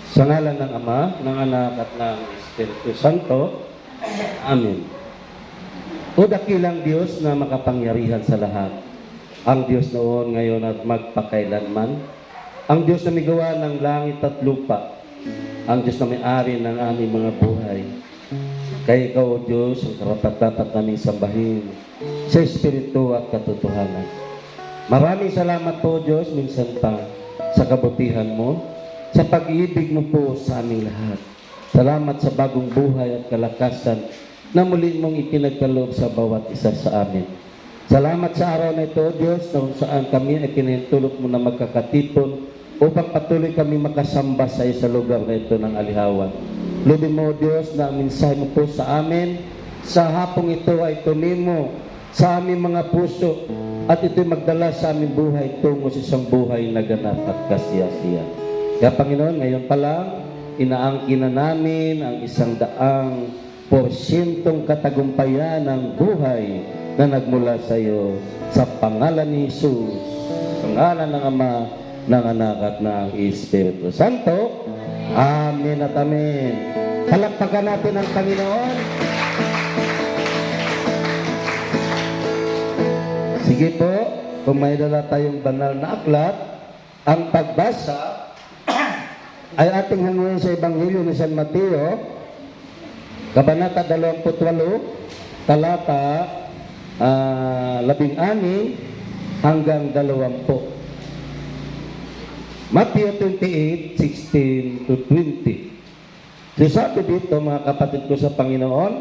Sa ngalan ng Ama, ng Anak at ng Espiritu Santo. Amen. O dakilang Diyos na makapangyarihan sa lahat, ang Diyos noon, ngayon at magpakailanman, ang Diyos na may gawa ng langit at lupa, ang Diyos na may-ari ng aming mga buhay. Kaya ikaw, O Diyos, ang karapat-dapat naming sambahin sa Espiritu at katotohanan. Maraming salamat po, Diyos, minsan pa sa kabutihan mo, sa pag-ibig mo po sa aming lahat. Salamat sa bagong buhay at kalakasan na muli mong ikinagkaloob sa bawat isa sa amin. Salamat sa araw na ito, Diyos, na kung saan kami ay kinitulog mo na magkakatipon upang patuloy kami makasamba sa iyo sa lugar na ito ng alihawan. Lubin mo, Diyos, na ang mensahe mo po sa amin sa hapong ito ay tunin mo sa aming mga puso at ito'y magdala sa aming buhay tungo sa isang buhay na ganap at kasiyasiya. Kaya Panginoon, ngayon pa lang, inaangkin na namin ang 100% katagumpayan ng buhay na nagmula sa iyo sa pangalan ni Jesus, pangalan ng Ama, ng Anak at ng Espiritu Santo. Amen at amen. Palakpakan natin ang Panginoon. Sige po, kung may dala tayong banal na aklat, ang pagbasa ay ating hanguin sa Ebanghelyo ni San Mateo, Kabanata 28, talata 16 hanggang 20. Matthew 28:16 to 20. So sabi dito, mga kapatid ko sa Panginoon,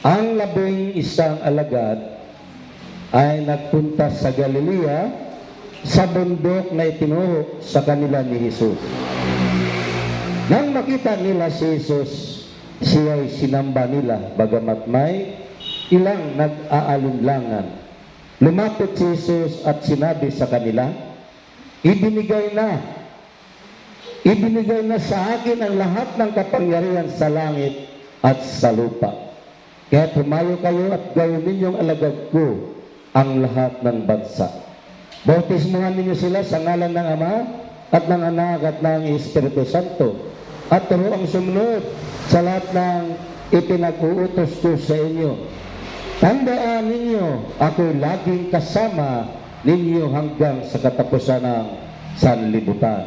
ang 11 alagad ay nagpunta sa Galilea, sa bundok na itinuro sa kanila ni Jesus. Nang makita nila si Jesus, siya'y sinamba nila, bagamat may ilang nag-aalinlangan. Lumapit si Jesus at sinabi sa kanila, Ibinigay na sa akin ang lahat ng kapangyarihan sa langit at sa lupa. Kaya tumayo kayo at gawin ninyong alagad ko ang lahat ng bansa. Bautismuhan ninyo sila sa ngalan ng Ama at ng Anak at ng Espiritu Santo. At turuang sumunod sa lahat ng ipinag-uutos ko sa inyo. Tandaan ninyo, ako'y laging kasama ninyo hanggang sa katapusan ng sanlibutan.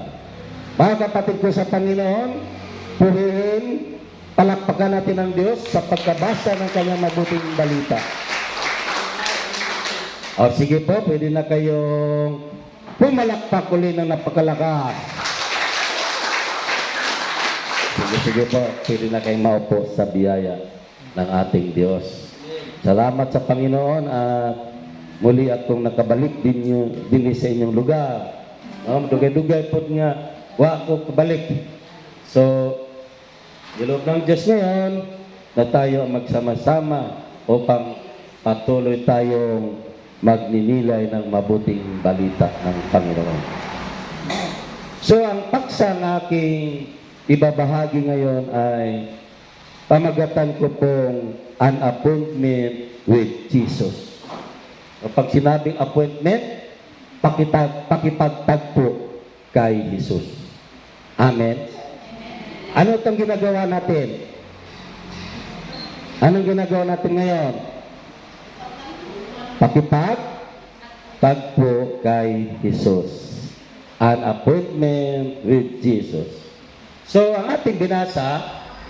Mga kapatid ko sa Panginoon, purihin, palakpakan natin ang Diyos sa pagkabasa ng kanyang mabuting balita. O sige po, pwede na kayong pumalakpak uli ng napakalakas. Sige po, pwede na kayong maupo sa biyaya ng ating Diyos. Salamat sa Panginoon at muli akong nakabalik din sa inyong lugar. Dugay-dugay po nga, wa ako kabalik. So, ilog ng Diyos ngayon na tayo magsama-sama upang patuloy tayong magninilay ng mabuting balita ng Panginoon. So, ang paksa ng aking ibabahagi ngayon ay pamagatan ko pong an appointment with Jesus. Kapag sinabing appointment, pakipagtagpo kay Jesus. Amen? Ano itong ginagawa natin? Anong ginagawa natin ngayon? Pakipagtagpo kay Jesus. An appointment with Jesus. So, ang ating binasa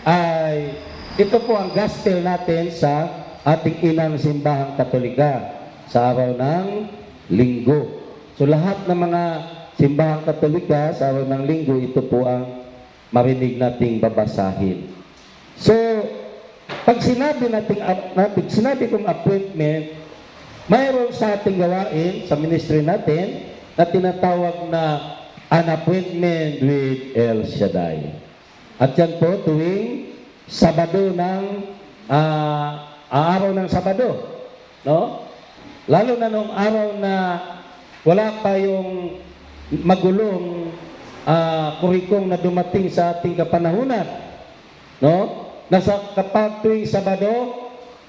ay ito po ang gospel natin sa ating inang simbahang Katolika sa araw ng Linggo. So lahat ng mga simbahang Katolika sa araw ng Linggo, ito po ang marinig nating babasahin. So, pag sinabi kong appointment, mayroon sa ating gawain sa ministry natin na tinatawag na an appointment with El Shaddai. At yan po tuwing Sabado ng araw ng Sabado, no? Lalo na nung araw na wala pa yung magulong kurikong na dumating sa ating kapanahunan, no? Nasa kapag tuwing Sabado,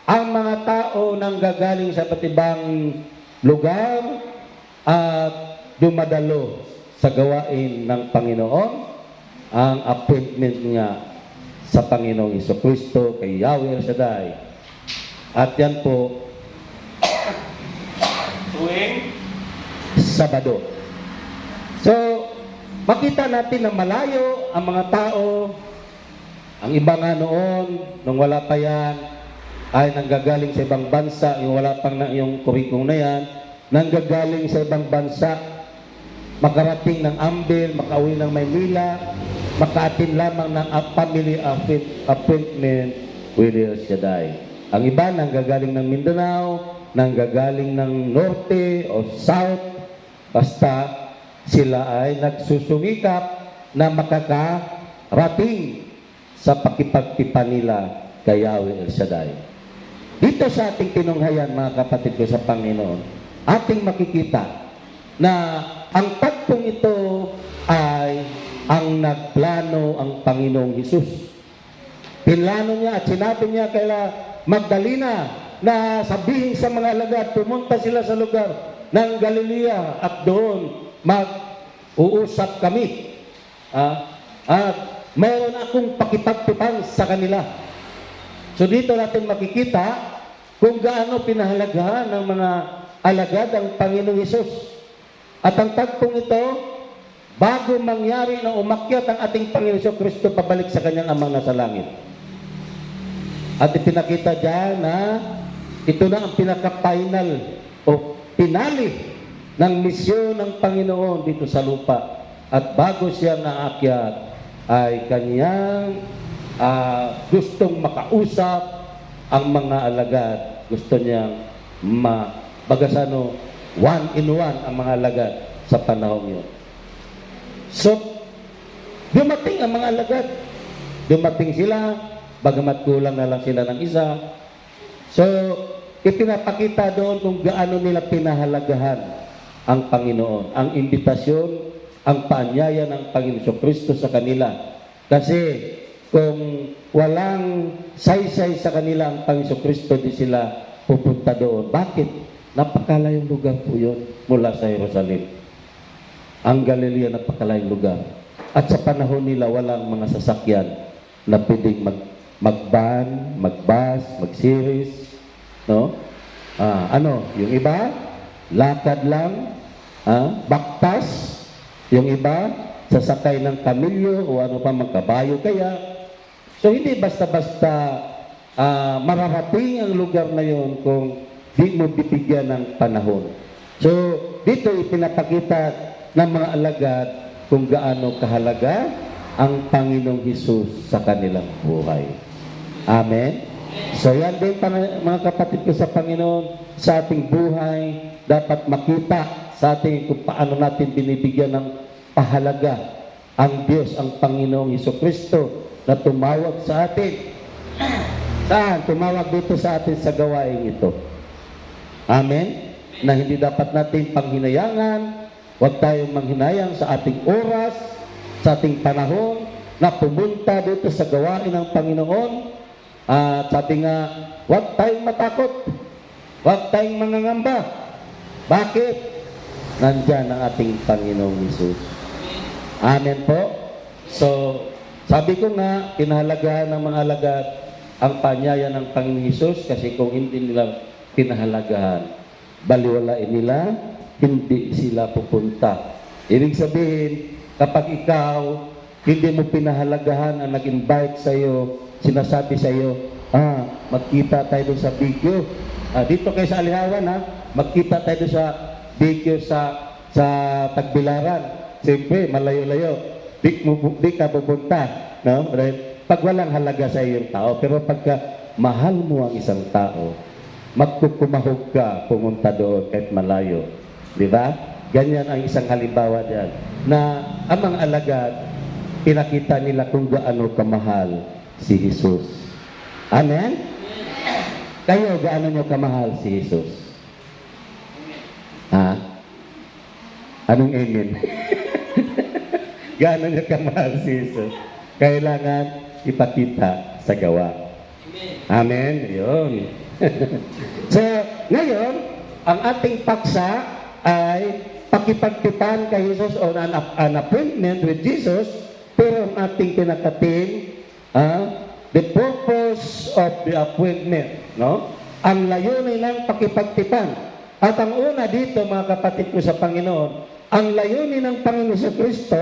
ang mga tao nang gagaling sa iba't ibang lugar at dumadalo sa gawain ng Panginoon, ang appointment niya sa Panginoong Jesucristo kay Yahweh El Shaddai. At yan po, tuwing Sabado. So, makita natin na malayo ang mga tao, ang iba nga noon, nung wala pa yan, ay nanggagaling sa ibang bansa, yung wala pang yung kurikong na yan, nanggagaling sa ibang bansa, makarating ng Ambil, makauwi ng Maynila, makaatin lamang ng family appointment with El Shaddai. Ang iba nanggagaling ng Mindanao, nanggagaling ng Norte o South, basta sila ay nagsusumikap na makakarating sa pakipagtipan nila kay Yahweh El Shaddai. Dito sa ating tinunghayan, mga kapatid ko sa Panginoon, ating makikita na ang tagpong ito ay ang nagplano ang Panginoong Hesus. Pinlano niya at sinabi niya kay Magdalena na sabihin sa mga alagad, pumunta sila sa lugar ng Galilea at doon mag-uusap kami. At mayroon akong pakipagtipan sa kanila. So dito natin makikita kung gaano pinahalagahan ng mga alagad ang Panginoong Hesus. At ang tagpong ito, bago mangyari na umakyat ang ating Panginoon Jesucristo pabalik sa kanyang amang nasa langit. At ipinakita dyan na ito na ang pinaka-final o pinali ng misyon ng Panginoon dito sa lupa. At bago siya naakyat, ay kanyang gustong makausap ang mga alagad. Gusto niyang bagasano, one-in-one ang mga alagad sa panahon yun. So, dumating ang mga alagad. Dumating sila, bagamat kulang na lang sila ng isa. So, ipinapakita doon kung gaano nila pinahalagahan ang Panginoon, ang imbitasyon, ang paanyaya ng Panginoon Jesucristo sa kanila. Kasi kung walang saysay sa kanila ang Panginoon Jesucristo, di sila pupunta doon. Bakit? Napakalayong lugar po yun mula sa Jerusalem. Ang Galilea, napakalayong lugar. At sa panahon nila, walang mga sasakyan na pwedeng mag-van, mag-bus, mag-series. No? Yung iba, lakad lang, baktas. Yung iba, sasakay ng kamilyo o ano pa, magkabayo kaya. So, hindi basta-basta mararating ang lugar na yun kung di mo bibigyan ng panahon. So, dito ipinapakita ng mga alagad kung gaano kahalaga ang Panginoong Hesus sa kanilang buhay. Amen? So, yan din mga kapatid ko sa Panginoon, sa ating buhay, dapat makita sa ating kung paano natin binibigyan ng pahalaga ang Diyos, ang Panginoong Jesucristo na tumawag sa atin. Saan? Tumawag dito sa atin sa gawain ito. Amen? Na hindi dapat natin panghinayangan, huwag tayong manghinayang sa ating oras, sa ating panahon, na pumunta dito sa gawain ng Panginoon. Sabi nga, huwag tayong matakot, huwag tayong mangangamba. Bakit? Nandyan ang ating Panginoong Hesus. Amen po? So, sabi ko nga, pinahalagahan ng mga alagad ang paanyaya ng Panginoong Hesus kasi kung hindi nila pinahalagahan, baliwalain nila, hindi sila pupunta. Ibig sabihin, kapag ikaw hindi mo pinahalagahan ang nag-invite sa iyo, sinasabi sa iyo, magkita tayo doon sa video. Dito kayo sa Alihawan, magkita tayo doon sa video sa Tagbilaran. Siyempre, malayo-layo. Di ka pupunta. No? Pag walang halaga sa iyo yung tao, pero pagka mahal mo ang isang tao, magkukumahog ka pumunta doon kahit malayo. Di ba? Ganyan ang isang halimbawa diyan. Na ang mga alagad, pinakita nila kung gaano kamahal si Jesus. Amen? Kayo, gaano nyo kamahal si Jesus? Anong amen? Gaano nyo kamahal si Jesus? Kailangan ipakita sa gawa. Amen? Yun. So, ngayon, ang ating paksa ay pakipagtipan kay Jesus o an appointment with Jesus, pero ang ating pinakating, the purpose of the appointment, no? Ang layunin ng pakipagtipan. At ang una dito, mga kapatid ko sa Panginoon, ang layunin ng Panginoon sa Kristo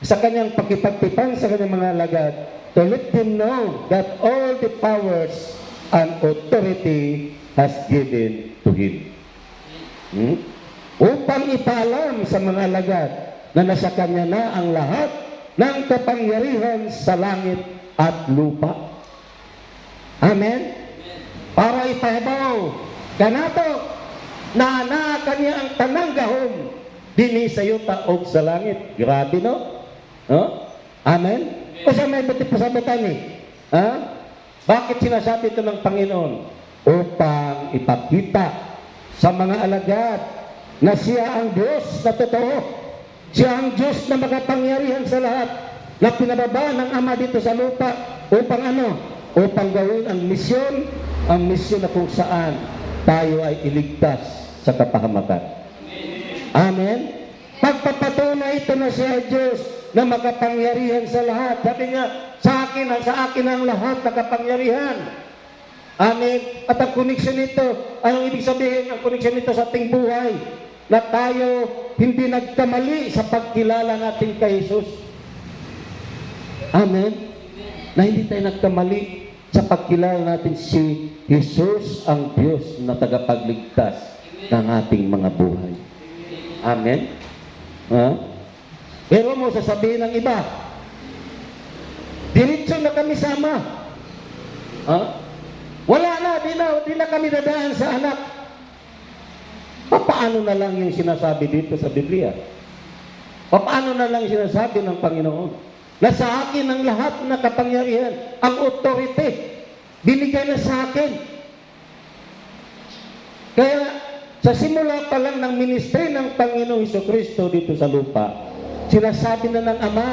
sa kanyang pakipagtipan sa kanyang mga alagad, to let them know that all the powers and authority has given to Him. Upang ipaalam sa mga alagad na nasa kanya na ang lahat ng kapangyarihan sa langit at lupa. Amen? Para ipahabaw kanato na kanya ang tanang gahom dinhi sa yuta o sa langit. Grabe, no? Amen? O sa may buti pasabutan ni? Bakit sinasabi ito ng Panginoon? Upang ipakita sa mga alagad na siya ang Diyos na totoo. Siya ang Diyos na makapangyarihan sa lahat, na pinababa ng Ama dito sa lupa upang ano? Upang gawin ang misyon na kung saan tayo ay iligtas sa kapahamakan. Amen? Pagpapatunay ito na siya Diyos na makapangyarihan sa lahat. Sabi niya, sa akin ang lahat na kapangyarihan. Amen? At ang koneksyon nito, anong ibig sabihin ang koneksyon nito sa ating buhay? Na tayo hindi nagkamali sa pagkilala natin kay Jesus. Amen? Na hindi tayo nagkamali sa pagkilala natin si Jesus ang Diyos na tagapagligtas ng ating mga buhay. Amen? Pero mo sasabihin ng iba, diretso na kami sama. Wala na, di na kami dadaan sa anak. Paano na lang yung sinasabi dito sa Biblia? Paano na lang yung sinasabi ng Panginoon? Na sa akin ang lahat na kapangyarihan, ang authority, binigay na sa akin. Kaya, sa simula pa lang ng ministry ng Panginoong Hesukristo dito sa lupa, sinasabi na ng Ama.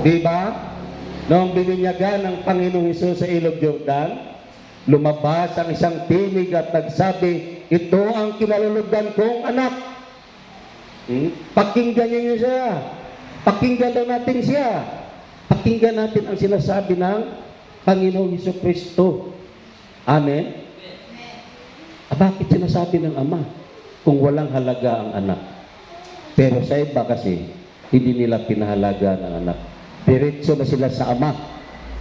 Diba? Noong bininyagan ng Panginoong Hesus sa Ilog Jordan, lumabas ang isang tinig at nagsabi, ito ang kinalulugdan kong anak. Pakinggan niyo siya. Pakinggan daw natin siya. Pakinggan natin ang sinasabi ng Panginoong Hesukristo. Amen? Bakit sinasabi ng Ama kung walang halaga ang anak? Pero sa iba kasi, hindi nila pinahalaga ng anak. Diretso na sila sa Ama.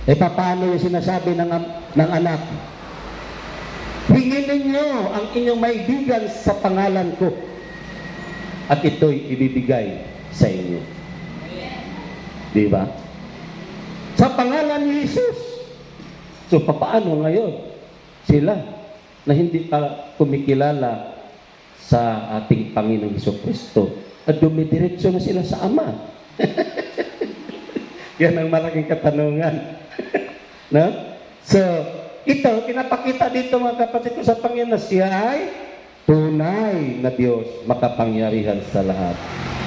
Paano yung sinasabi ng anak? Hingin ninyo ang inyong maibigan sa pangalan ko at ito'y ibibigay sa inyo. Di ba? Sa pangalan ni Jesus. So, paano ngayon sila na hindi pa kumikilala sa ating Panginoong Hesukristo at dumidiretso na sila sa Ama? Yan ang malaking katanungan. No? So, ito, pinapakita dito mga kapatid ko sa Panginoon na siya ay tunay na Diyos, makapangyarihan sa lahat.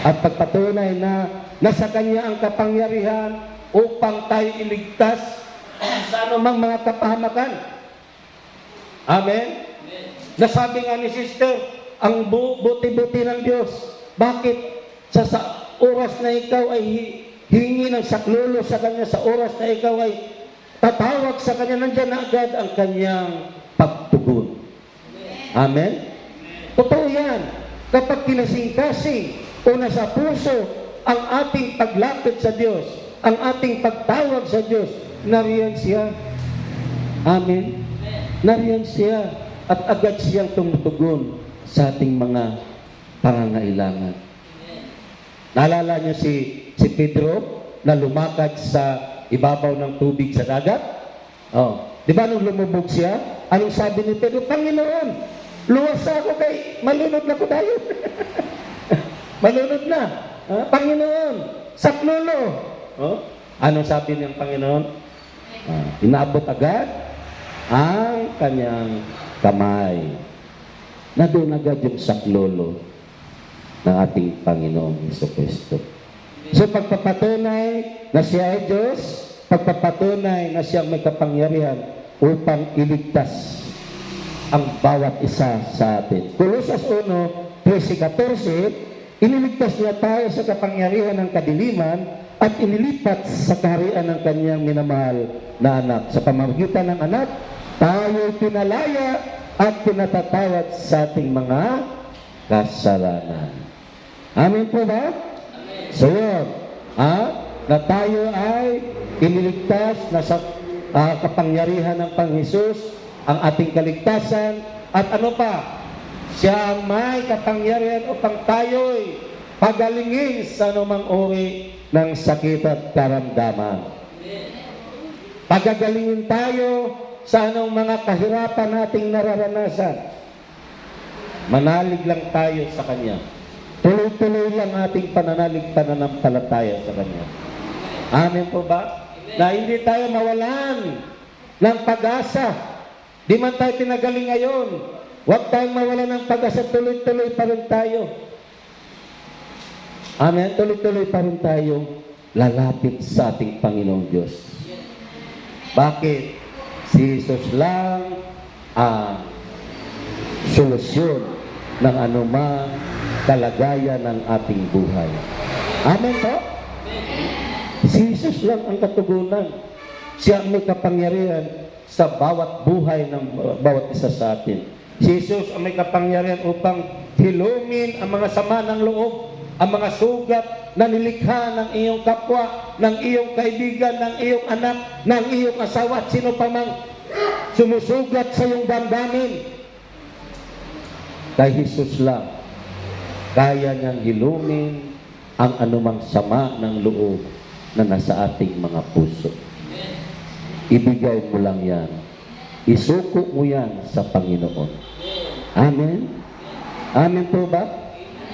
At pagpatunay na nasa Kanya ang kapangyarihan upang tayo iligtas sa anumang mga kapahamakan. Amen? Nasabi nga ni sister, ang buti-buti ng Diyos. Bakit? Sa oras na ikaw ay hingi ng saklolo sa Kanya, sa oras na ikaw ay tatawag sa Kanya, nandiyan na agad ang Kanyang pagtugon. Amen? Totoo yan. Kapag kinasing-kasing o nasa puso ang ating paglapit sa Diyos, ang ating pagtawag sa Diyos, nariyan siya. Amen? Nariyan siya at agad siyang tumutugon sa ating mga pangangailangan. Naalala niyo si Pedro na lumakad sa ibabaw ng tubig sa dagat? Di ba nung lumubog siya, anong sabi ni Pedro? Panginoon, luwas ako kay malunod na ko tayo. Malunod na. Panginoon, saklolo. Anong sabi niyang Panginoon? Inaabot agad ang kanyang kamay. Na doon agad yung saklolo ng ating Panginoong Hesukristo. So pagpapatunay na siya ay Diyos, pagpapatunay na siya may kapangyarihan upang iligtas ang bawat isa sa atin. Kolosas 1, 13:14, iniligtas niya tayo sa kapangyarihan ng kadiliman at inilipat sa kaharian ng kanyang minamahal na anak. Sa pamamagitan ng anak, tayo pinalaya at pinatatawad sa ating mga kasalanan. Amen po ba? Amen. So yun, na tayo ay iniligtas na sa kapangyarihan ng Panginoon, ang ating kaligtasan, at ano pa? Siya ang may kapangyarihan upang tayo'y pagalingin sa anumang uri ng sakit at karamdaman. Pagagalingin tayo sa anong mga kahirapan nating nararanasan. Manalig lang tayo sa Kanya. Tuloy-tuloy lang ating pananampalataya sa Kanya. Amen po ba? Na hindi tayo mawalan ng pag-asa. Di man tayo pinagaling ngayon, huwag tayong mawalan ng pag-asa, tuloy-tuloy pa rin tayo. Amen, tuloy-tuloy pa rin tayo lalapit sa ating Panginoong Diyos. Bakit? Si Jesus lang ang solusyon ng anumang kalagayan ng ating buhay. Amen po? Si Jesus lang ang katugunan. Siya ang may kapangyarihan sa bawat buhay ng bawat isa sa atin. Si Jesus ang may kapangyarihan upang hilumin ang mga sama ng loob, ang mga sugat na nilikha ng iyong kapwa, ng iyong kaibigan, ng iyong anak, ng iyong asawa, at sino pa mang sumusugat sa iyong damdamin. Kay Jesus lang, kaya niyang hilumin ang anumang sama ng loob na nasa ating mga puso. Ibigay mo lang yan. Isuko mo yan sa Panginoon. Amen? Amen po ba?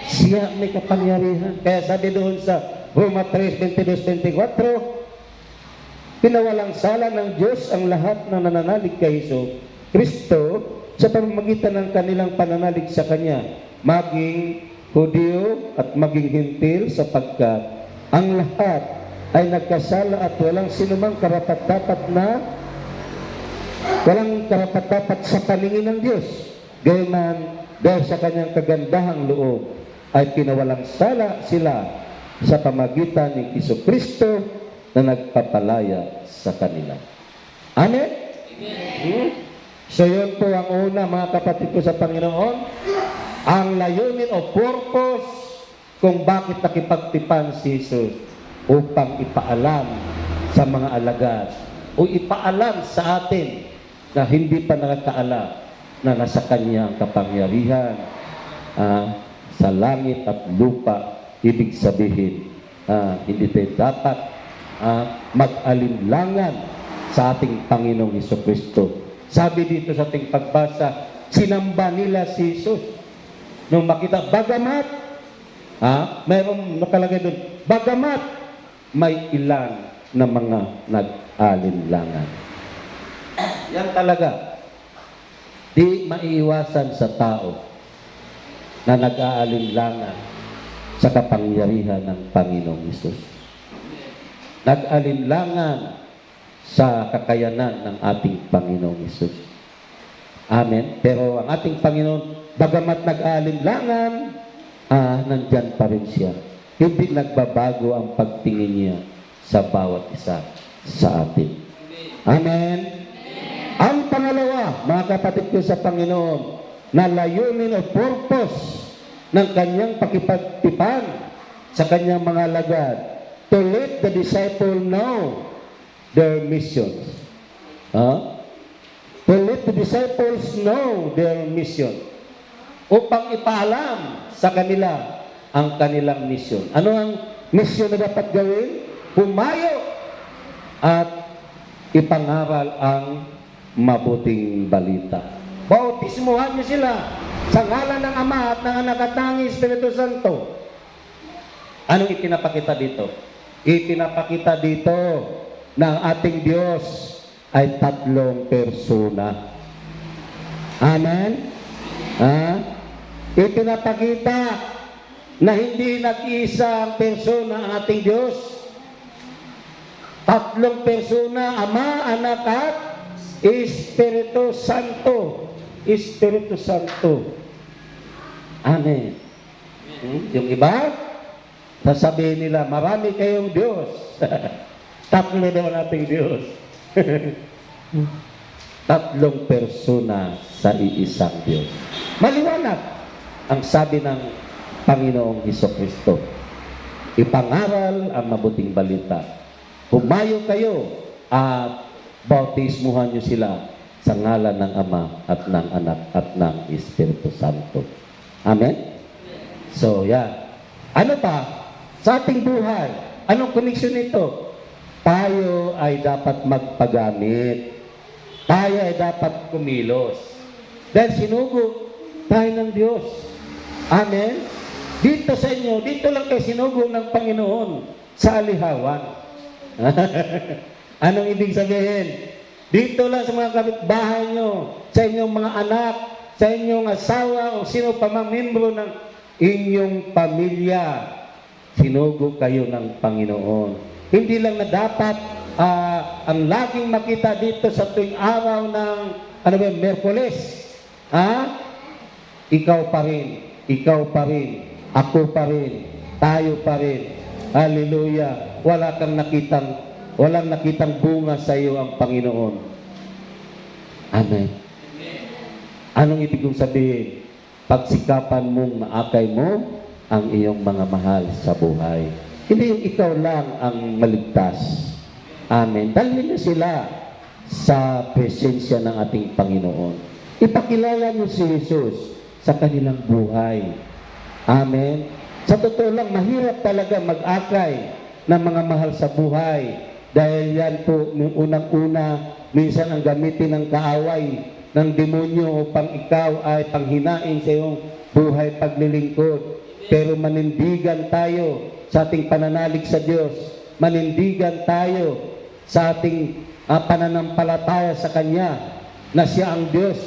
Siya may kapangyarihan. Kaya sabi doon sa Roma 3:22-24, pinawalang sala ng Diyos ang lahat ng nananalig kay Kristo sa pamamagitan ng kanilang pananalig sa Kanya, maging Hudyo at maging Hintil, sapagkat ang lahat ay nagkasala at walang sinumang karapat-dapat sa paningin ng Diyos. Gayunman, dahil sa Kanyang kagandahang loob, ay pinawalang sala sila sa pamagitan ni Kristo na nagpapalaya sa kanila. Amen? Amen. So yun po ang una, mga kapatid ko sa Panginoon, ang layunin o purpose kung bakit nakipagtipan si Jesus, upang ipaalam sa mga alagad o ipaalam sa atin na hindi pa nakakaalam na nasa Kanya ang kapangyarihan sa langit at lupa. Ibig sabihin, hindi tayo dapat mag-alinlangan sa ating Panginoong Hesukristo. Sabi dito sa ating pagbasa, sinamba nila si Jesus. Nung makita, bagamat, mayroong nakalagay doon, bagamat may ilan na mga nag-alinlangan. Yan talaga. Di maiiwasan sa tao na nag-aalinlangan sa kapangyarihan ng Panginoong Hesus. Nag-alinlangan sa kakayanan ng ating Panginoong Hesus. Amen. Pero ang ating Panginoon, bagamat nag-aalinlangan, nandyan pa rin siya. Hindi nagbabago ang pagtingin niya sa bawat isa sa atin. Amen. Ang pangalawa, mga kapatid ko sa Panginoon, na layunin o purpose ng Kanyang pakipagtipan sa Kanyang mga alagad, to let the disciple know their missions. To let the disciples know their mission. Upang ipaalam sa kanila ang kanilang misyon. Ano ang misyon na dapat gawin? Pumayo at ipangaral ang mabuting balita. Bautismuhan niyo sila sa ngalan ng Ama at ng Anak at ng Espiritu Santo. Anong ipinapakita dito? Ipinapakita dito na ang ating Diyos ay 3 persona. Amen? Ipinapakita na hindi nag-iisa ang persona ang ating Diyos. 3 persona, Ama, Anak at Espiritu Santo. Espiritu Santo. Amen. Yung iba, sasabihin nila, marami kayong Diyos. Tatlo daw nating Diyos. Tatlong persona sa iisang Diyos. Maliwanag ang sabi ng Panginoong Hesukristo. Ipangaral ang mabuting balita. Humayo kayo at bautismuhan niyo sila sa ngalan ng Ama at ng Anak at ng Espiritu Santo. Amen? So, yan. Ano pa? Sa ating buhay, anong connection nito? Tayo ay dapat magpagamit. Tayo ay dapat kumilos. Dahil sinugo tayo ng Diyos. Amen? Dito sa inyo, dito lang kayo sinugo ng Panginoon sa alihawan. Anong ibig sabihin? Dito lang sa mga kapitbahay nyo, sa inyong mga anak, sa inyong asawa, o sino pa mang membro ng inyong pamilya, sinugo kayo ng Panginoon. Hindi lang na dapat ang laging makita dito sa tuwing araw ng Miyerkules. Ikaw pa rin, ako pa rin, tayo pa rin. Hallelujah. Walang nakitang bunga sa iyo ang Panginoon. Amen. Anong ibig kong sabihin? Pagsikapan mong maakay mo ang iyong mga mahal sa buhay. Hindi yung ikaw lang ang maligtas. Amen. Dalhin niyo sila sa presensya ng ating Panginoon. Ipakilala niyo si Jesus sa kanilang buhay. Amen. Sa totoo lang, mahirap talaga mag-akay ng mga mahal sa buhay. Dahil yan po, unang-una, minsan ang gamitin ng kaaway ng demonyo upang ikaw ay panghinain sa iyong buhay paglilingkod. Pero manindigan tayo sa ating pananalig sa Diyos. Manindigan tayo sa ating pananampalataya sa Kanya na Siya ang Diyos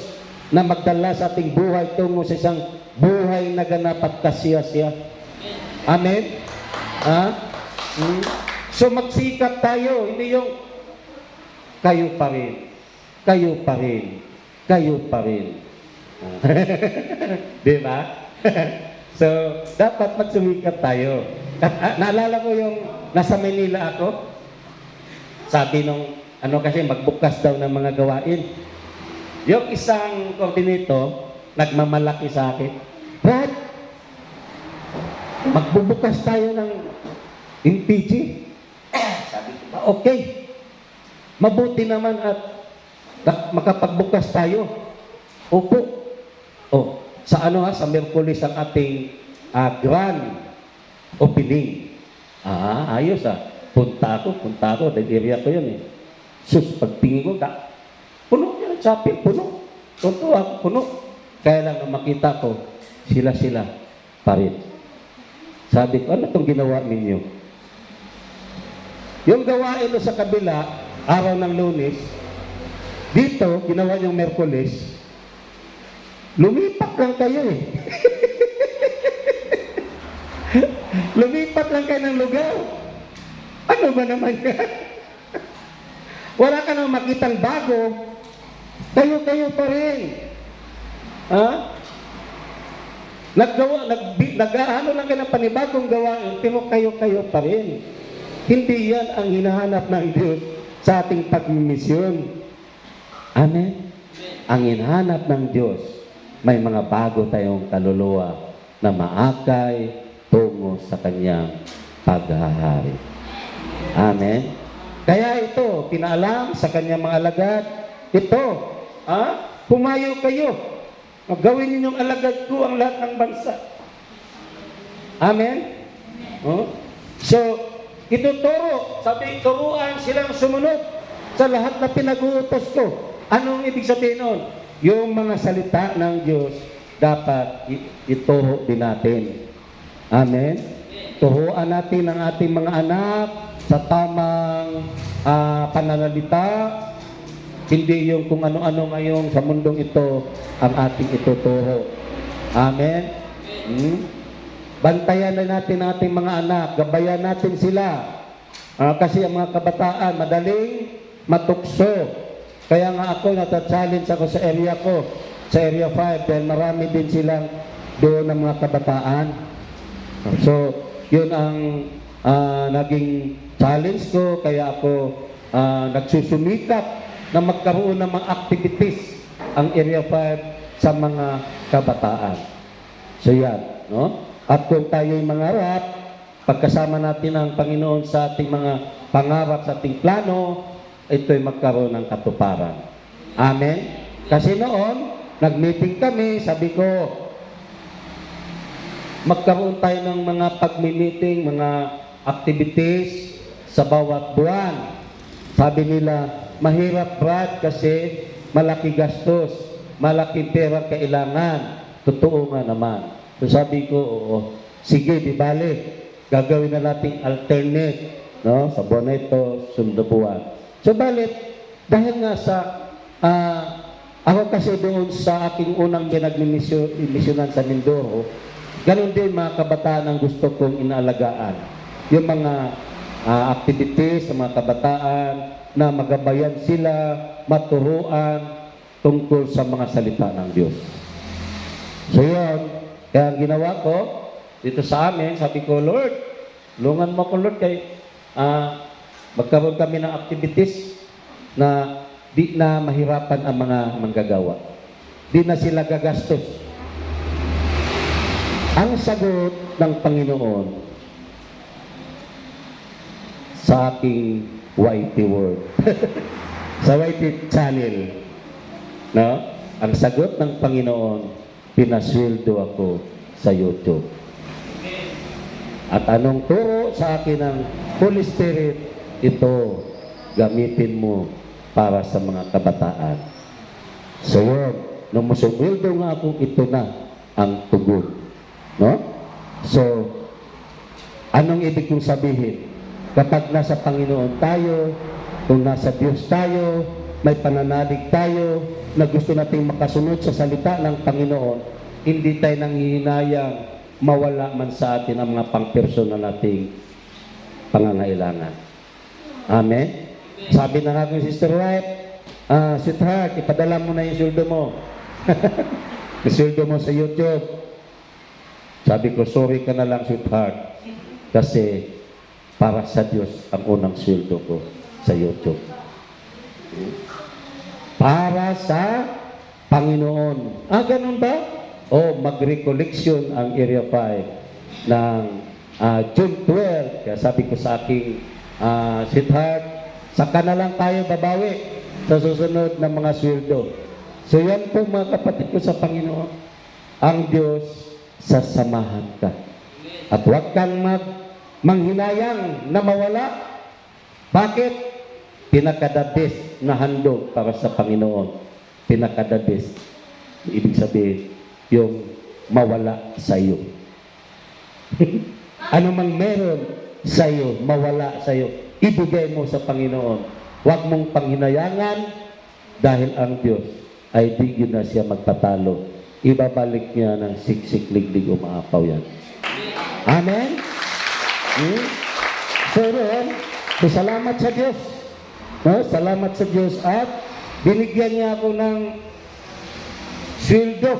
na magdala sa ating buhay tungo sa isang buhay na ganap at kasiya-siya. Amen? So magsikap tayo, hindi yung kayo pa rin, kayo pa rin, kayo pa rin. Di ba? So, dapat magsumikap tayo. Naalala ko yung nasa Manila ako, sabi nung, kasi magbukas daw ng mga gawain. Yung isang coordinator, nagmamalaki sa akin, Brad, magbubukas tayo ng MPG. Sabi ko ba, okay. Mabuti naman at makapagbukas tayo. Opo. Sa sa Miyerkules ang ating grand opening. Ayos Punta ako, dahil area ko yun Sus, pagtingin ko, puno yan, shopping, puno. Tunto ako, puno. Kaya lang makita ko, sila pa rin. Sabi ko, ano itong ginawa ninyo? Yung gawain sa kabila, araw ng Lunes, dito, ginawa yung Miyerkules, lumipat lang kayo Lumipat lang kayo ng lugar. Ano ba naman yan? Wala ka nang makitang bago. Kayo pa rin. Nag-ano lang kayo ng panibagong gawain, pero kayo pa rin. Hindi yan ang hinahanap ng Diyos sa ating pagmimisyon. Amen? Ang hinahanap ng Diyos, may mga bago tayong kaluluwa na maakay tungo sa Kanyang paghahari. Amen? Kaya ito, pinaalam sa Kanyang mga alagad, ito, pumayo kayo. Gawin ninyong alagad ko ang lahat ng bansa. Amen? So, ituturo, sabi, turuan silang sumunod sa lahat na pinag-uutos ko. Anong ibig sabihin nun? Yung mga salita ng Diyos, dapat ituro din natin. Amen? Turuan natin ang ating mga anak sa tamang pananalita. Hindi yung kung ano-ano ngayon sa mundong ito ang ating ituturo. Amen? Bantayan na natin ang ating mga anak. Gabayan natin sila. Kasi ang mga kabataan madaling matukso. Kaya nga ako, nata-challenge ako sa area ko, sa area 5, dahil marami din silang doon ng mga kabataan. So, yun ang naging challenge ko, kaya ako nagsusumikap na magkaroon ng mga activities ang Area 5 sa mga kabataan. So yan, no? At kung tayo'y mangarap, pagkasama natin ang Panginoon sa ating mga pangarap, sa ating plano, ito'y magkaroon ng katuparan. Amen? Kasi noon, nag-meeting kami, sabi ko, magkaroon tayo ng mga pag-meeting, mga activities sa bawat buwan. Sabi nila, mahirap Brad kasi malaki gastos, malaki pera kailangan. Totoo nga naman. So sabi ko, oo, sige, di bale, gagawin na nating alternate, no? Sa buwan na ito, sunod buwan. So bale, dahil nga sa, ako kasi doon sa aking unang pinagmisyonan sa Mindoro, ganun din mga kabataan ang gusto kong inaalagaan. Yung mga activities sa mga kabataan na magabayan sila, maturuan tungkol sa mga salita ng Diyos. So yun, kaya ang ginawa ko dito sa amin, sabi ko, Lord, tulungan mo ko Lord kay magkaroon kami ng activities na di na mahirapan ang mga manggagawa. Di na sila gagastos. Ang sagot ng Panginoon sa aking YT Word, sa YT channel, no? Ang sagot ng Panginoon, pinasweldo ako sa YouTube. At anong turo sa akin ng Holy Spirit, ito, gamitin mo para sa mga kabataan. So yun, nung masumweldo nga ako, ito na ang tugon. No? So, anong ibig kong sabihin? Kapag nasa Panginoon tayo, kung nasa Diyos tayo, may pananalig tayo, na gusto nating makasunod sa salita ng Panginoon, hindi tayo nanghihinayang mawala man sa atin ang mga pang-personal nating pangangailangan. Amen? Sabi na nga kong Sister Wright, sweetheart, ipadala mo na yung sweldo mo. Yung sweldo mo sa YouTube. Sabi ko, sorry ka na lang, sweetheart. Kasi para sa Diyos ang unang sweldo ko sa YouTube. Para sa Panginoon. Ganun ba? Mag-recollection ang Area 5 ng June 12. Kaya sabi ko sa aking sweetheart, saka na lang tayo babawi sa susunod na mga sweldo. So yan po mga kapatid ko sa Panginoon. Ang Diyos, sasamahan ka. At huwag kang manghinayang na mawala. Bakit? Pinaka-the best na handog para sa Panginoon. Pinaka-the best. Ibig sabihin, yung mawala sa iyo. Ano mang meron sa iyo, mawala sa iyo, ibigay mo sa Panginoon. Huwag mong panghinayangan dahil ang Diyos ay di na siya magpatalo. Ibabalik niya ng siksik, liglig, umaapaw yan. Amen? So rin, salamat sa Diyos. No? Salamat sa Diyos at binigyan niya ako ng sweldo.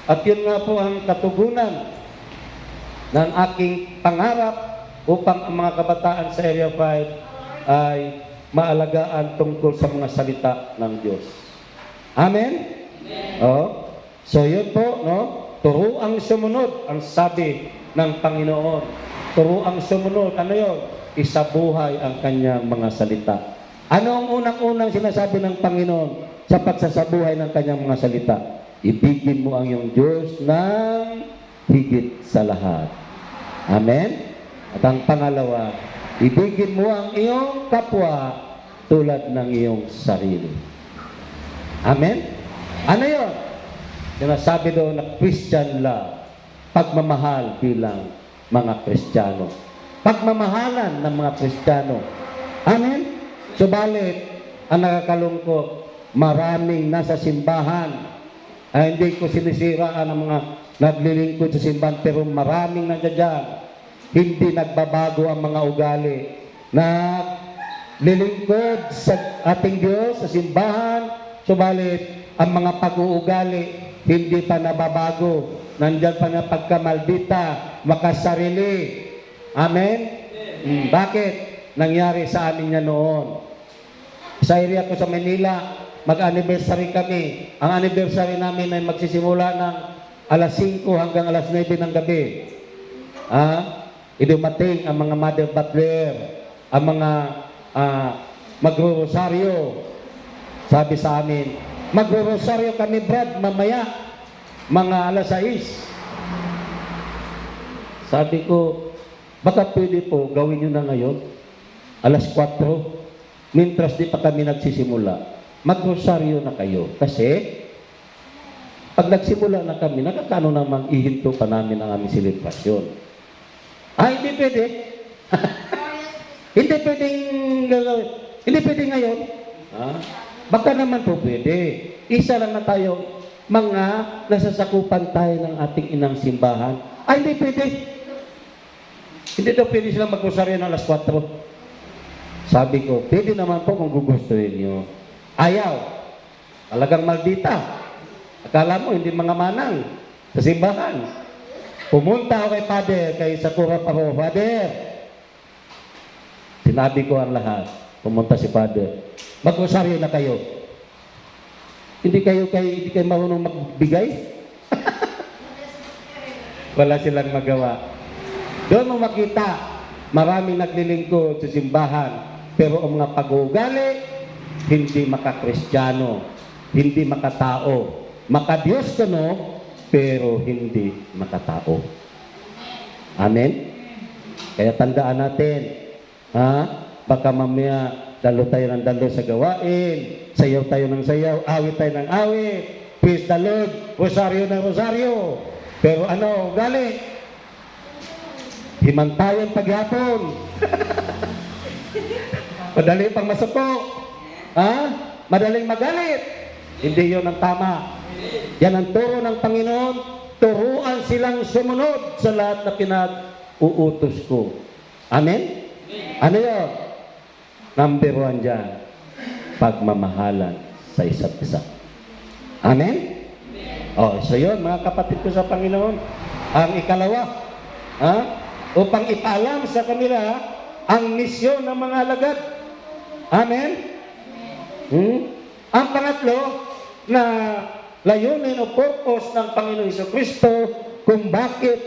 At yun nga po ang katugunan ng aking pangarap upang ang mga kabataan sa Area 5 ay maalagaan tungkol sa mga salita ng Diyos. Amen? Amen. So yun po, no? Turuang sumunod, ang sabi ng Panginoon. Turuang sumunod, ano yun? Isabuhay ang kanyang mga salita. Ano ang unang-unang sinasabi ng Panginoon sa pagsasabuhay ng kanyang mga salita? Ibigin mo ang iyong Diyos ng higit sa lahat. Amen? At ang pangalawa, ibigin mo ang iyong kapwa tulad ng iyong sarili. Amen? Ano yun? Sinasabi doon na Christian love, pagmamahal bilang mga Kristiyano. Pagmamahalan ng mga Kristiyano. Amen? Subalit, ang nakakalungkot, maraming nasa simbahan. Hindi ko sinisiraan ang mga naglilingkod sa simbahan, pero maraming nandiyan. Hindi nagbabago ang mga ugali. Naglilingkod sa ating Diyos, sa simbahan, subalit, ang mga pag-uugali, hindi pa nababago. Nandyan pa na pagkamaldita, makasarili. Amen? Bakit? Nangyari sa amin yan noon. Sa area ko sa Manila, mag-anniversary kami. Ang anniversary namin ay magsisimula ng alas 5 hanggang alas 9 ng gabi. Idumating ang mga mother butler, ang mga magro-rosaryo. Sabi sa amin, magro-rosaryo kami, Brad, mamaya, mga alas 6. Sabi ko, baka pwede po, gawin nyo na ngayon, alas 4, mintras di pa kami nagsisimula, mag-rosaryo na kayo. Kasi, pag nagsimula na kami, nakakano namang ihinto pa namin ang aming selebrasyon. Hindi pwede. Hindi pwede ngayon. Baka naman po pwede. Isa lang na tayo, mga nasasakupan tayo ng ating inang simbahan. Hindi pwede. Hindi daw pwede silang mag-rosaryo ng alas 4. Sabi ko, pwede naman po kung gugustuhin nyo. Ayaw. Talagang maldita. Akala mo, hindi mga manang sa simbahan. Pumunta ako kay Father, kay Sakura Paro, Father. Sinabi ko ang lahat. Pumunta si Father. Mag-rosaryo na kayo. Hindi kayo marunong magbigay? Wala silang magawa. Doon mo makita, maraming naglilingkod sa simbahan, pero ang mga pag-uugali, hindi makakristyano, hindi makatao. Makadiyos ka no, pero hindi makatao. Amen? Kaya tandaan natin, baka mamaya dalo tayo ng dalo sa gawain, sayaw tayo ng sayaw, awit tayo ng awit, praise the Lord, rosaryo ng rosaryo. Pero ano, ugali? Himantayan paghapon. Madali pang masuko. Madaling magalit. Hindi yon ang tama. Yan ang turo ng Panginoon. Turuan silang sumunod sa lahat na pinag-uutos ko. Amen? Ano yun? Number 1 dyan. Pagmamahalan sa isa't isa. Amen? So yun, mga kapatid ko sa Panginoon. Ang ikalawa, upang ipaalam sa kanila ang misyon ng mga alagad. Amen? Ang pangatlo, na layunin o purpose ng Panginoon Jesucristo kung bakit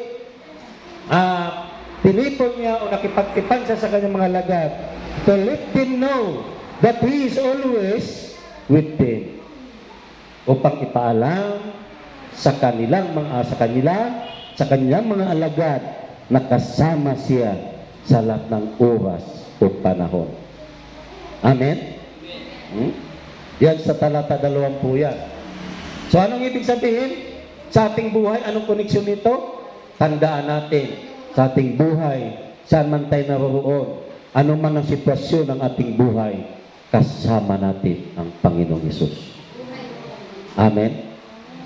tinipon niya o nakipagtipan siya sa kanyang mga alagad, to let them know that He is always with them. Upang ipaalam sa kanilang mga alagad na kasama siya sa lahat ng oras o panahon. Amen? Yan sa talata 20 yan. So anong ibig sabihin? Sa ating buhay, anong koneksyon nito? Tandaan natin, sa ating buhay, saan man tayo naroroon, ano man ang sitwasyon ng ating buhay, kasama natin ang Panginoong Hesus. Amen?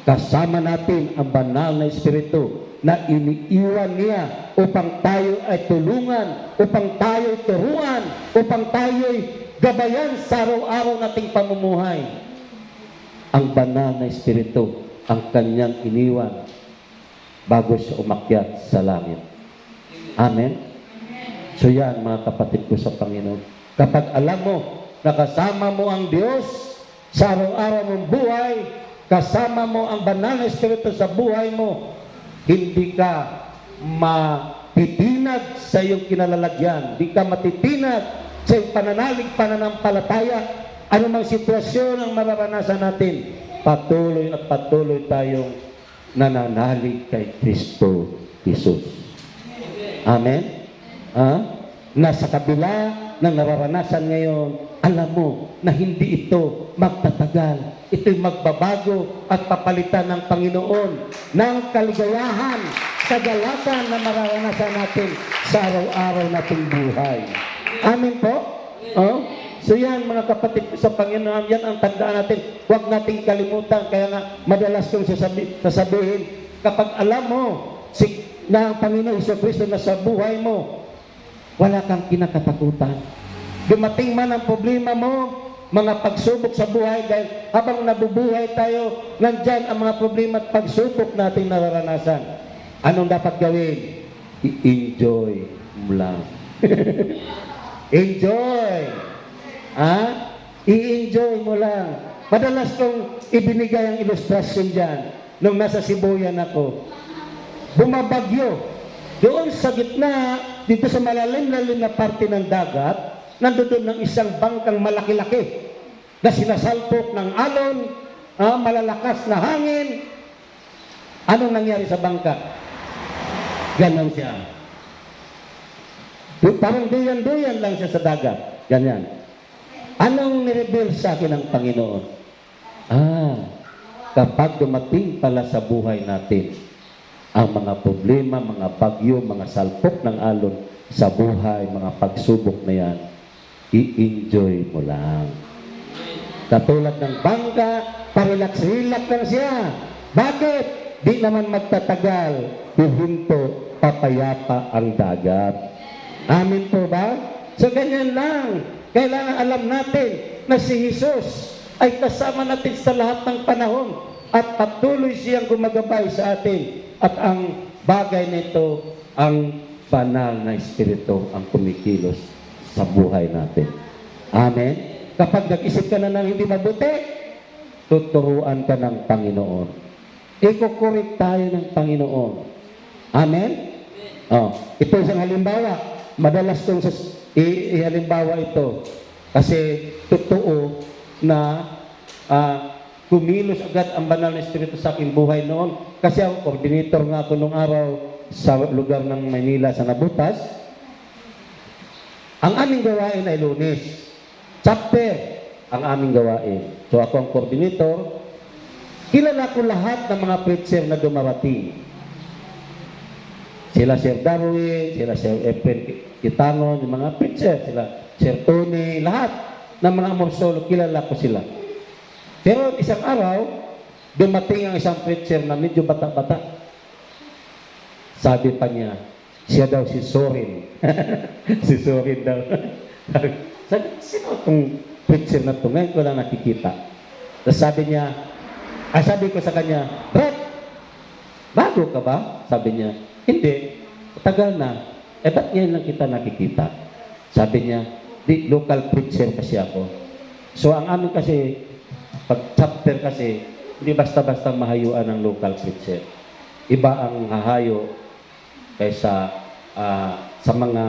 Kasama natin ang banal na Espiritu na iniiwan niya upang tayo ay tulungan, upang tayo ay turuan, upang tayo ay gabayan sa araw-araw nating pamumuhay. Ang banal na Espiritu ang kanyang iniwan bago siya umakyat sa langit. Amen? So yan, mga kapatid ko sa Panginoon. Kapag alam mo na kasama mo ang Diyos sa araw-araw mong buhay, kasama mo ang banal na Espiritu sa buhay mo, hindi ka matitinag sa iyong kinalalagyan. Hindi ka matitinag sa iyong pananampalataya. Anumang sitwasyon ang mararanasan natin, patuloy at patuloy tayong nananalig kay Kristo Jesus. Amen? Nasa kabila ng nararanasan ngayon, alam mo na hindi ito magtatagal. Ito'y magbabago at papalitan ng Panginoon ng kaligayahan sa galatan na mararanasan natin sa araw-araw nating buhay. Amen po? So yan, mga kapatid sa Panginoon, yan ang tandaan natin. Huwag nating kalimutan. Kaya nga, madalas kong sasabihin, kapag alam mo na ang Panginoon Jesucristo na sa buhay mo, wala kang kinakatakutan. Dumating man ang problema mo, mga pagsubok sa buhay dahil habang nabubuhay tayo, nandyan ang mga problema at pagsubok nating nararanasan. Anong dapat gawin? I-enjoy mo lang. Enjoy! I-enjoy mo lang. Madalas kong ibinigay ang ilustrasyon dyan nung nasa Sibuyan ako. Bumabagyo. Doon sa gitna, dito sa malalim-lalim na parte ng dagat, nandoon ng isang bangkang malaki-laki na sinasalpok ng alon, malalakas na hangin. Anong nangyari sa bangka? Ganon siya. Parang duyan-duyan lang siya sa dagat. Ganyan. Anong nireveal sa akin ng Panginoon? Kapag dumating pala sa buhay natin, ang mga problema, mga bagyo, mga salpok ng alon sa buhay, mga pagsubok na yan, i-enjoy mo lang. Katulad ng bangka, parelax-relax lang siya. Bakit? Di naman magtatagal, hihinto, papayapa ang dagat. Amin po ba? So ganyan lang. Kailangan alam natin na si Jesus ay kasama natin sa lahat ng panahon at patuloy siyang gumagabay sa atin. At ang bagay nito, ang banal na Espiritu ang kumikilos sa buhay natin. Amen? Kapag nag-isip ka na ng hindi mabuti, tuturuan ka ng Panginoon. Ikukurik tayo ng Panginoon. Amen? Ito isang halimbawa. Madalas kong halimbawa ito. Kasi totoo na kumilos agad ang banal na Espiritu sa aking buhay noon. Kasi ako, coordinator nga ako nung araw sa lugar ng Manila sa Nabutas. Ang aming gawain ay Lunes. Chapter ang aming gawain. So ako ang coordinator. Kilala ko lahat ng mga preacher na dumarating. Sila Sir Darwin, sila Sir Efren Kitangon, yung mga preacher, sila Sir Tony, lahat ng mga amorsolo, kilala ko sila. Pero isang araw, dumating ang isang preacher na medyo bata-bata. Sabi pa niya, siya daw si Sorin. Si Sorin daw. Sabi, sino itong preacher na ito? Ngayon ko lang nakikita. Tapos sabi niya, sabi ko sa kanya, Brad, bago ka ba? Sabi niya, hindi, tagal na. Ba't ngayon lang kita nakikita? Sabi niya, di, local preacher kasi ako. So ang amin kasi, pag chapter kasi, hindi basta-basta mahayuan ng local preacher. Iba ang hahayo kaysa sa mga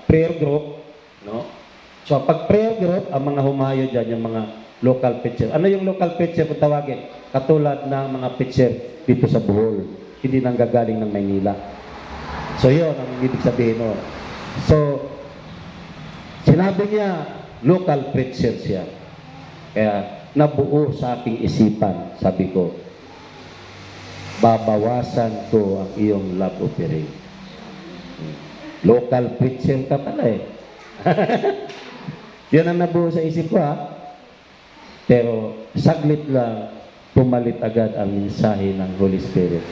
prayer group, no? So pag prayer group, ang mga humayo dyan, yung mga local preacher. Ano yung local preacher kung tawagin? Katulad ng mga preacher dito sa Bohol. Hindi nang gagaling ng Maynila. So yun ang ibig sabihin nun. So, sinabi niya, local preacher siya. Kaya, nabuo sa aking isipan, sabi ko, babawasan ko ang iyong love offering. Local preacher ka pala eh. Yan ang nabuo sa isip ko Pero, saglit lang, pumalit agad ang mensahe ng Holy Spirit.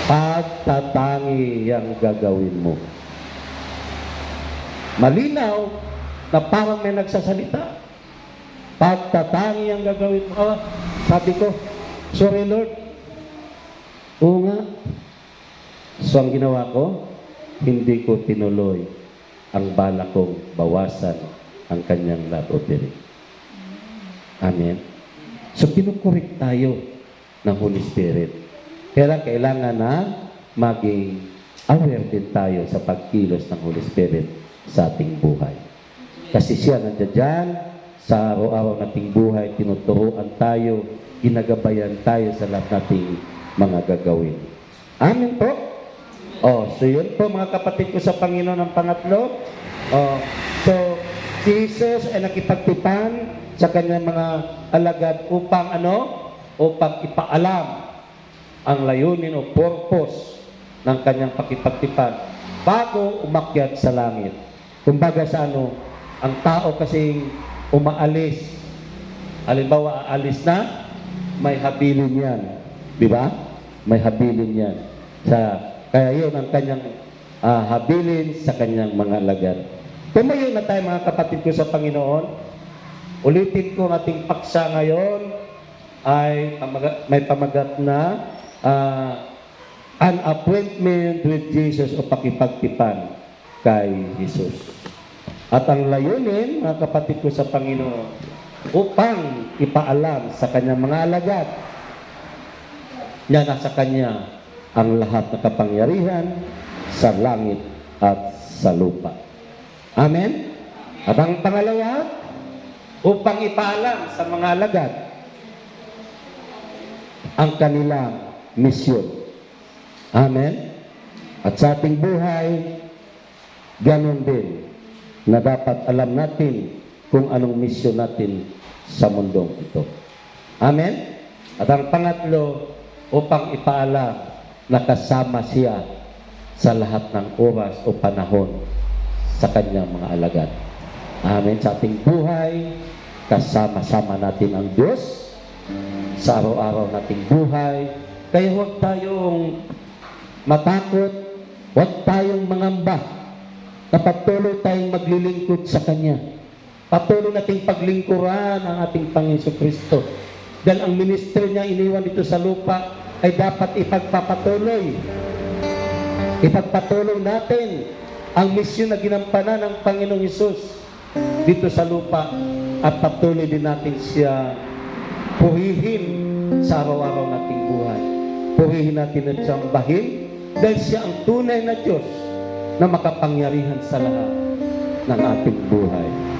Pagtatangi ang gagawin mo. Malinaw na parang may nagsasalita. Pagtatangi ang gagawin mo. Sabi ko, sorry Lord. Oo nga. So ang ginawa ko, hindi ko tinuloy ang bala kong bawasan ang kanyang love offering. Amen. So kinukurik tayo ng Holy Spirit. Kaya kailangan na maging aware din tayo sa pagkilos ng Holy Spirit sa ating buhay. Kasi siya nandiyan dyan, sa araw-araw nating buhay, tinuturuan tayo, ginagabayan tayo sa lahat nating mga gagawin. Amen po? So yun po mga kapatid ko sa Panginoon ang pangatlo. So, si Jesus ay nakipagtipan sa kanyang mga alagad upang upang ipaalam ang layunin o purpose ng kanyang pakipagtipan bago umakyat sa langit. Kumbaga sa ang tao kasing umaalis, halimbawa aalis na, may habilin yan. Di ba? May habilin yan. Kaya yun ang kanyang habilin sa kanyang mga alagad. Tumayo na tayo mga kapatid ko sa Panginoon. Ulitin ko, ang ating paksa ngayon ay may pamagat na an appointment with Jesus o pakipagtipan kay Jesus. At ang layunin, mga kapatid ko sa Panginoon, upang ipaalam sa kanyang mga alagad na nasa kanya ang lahat ng kapangyarihan sa langit at sa lupa. Amen? At ang pangalawa, upang ipaalam sa mga alagad ang kanilang misyon. Amen? At sa ating buhay, ganon din na dapat alam natin kung anong misyon natin sa mundong ito. Amen? At ang pangatlo, upang ipaalam na kasama siya sa lahat ng oras o panahon sa kanyang mga alagad. Amen? Sa ating buhay, kasama-sama natin ang Diyos sa araw-araw nating buhay. Kaya huwag tayong matakot, huwag tayong mangamba na patuloy tayong maglilingkod sa Kanya. Patuloy nating paglingkuran ang ating Panginoon Kristo. Dahil ang ministry niya iniwan dito sa lupa ay dapat ipagpapatuloy. Ipagpatuloy natin ang misyon na ginampanan ng Panginoong Hesus dito sa lupa at patuloy din natin siya purihin sa araw-araw nating buhay. Purihin natin at sambahin dahil siya ang tunay na Diyos na makapangyarihan sa lahat ng ating buhay.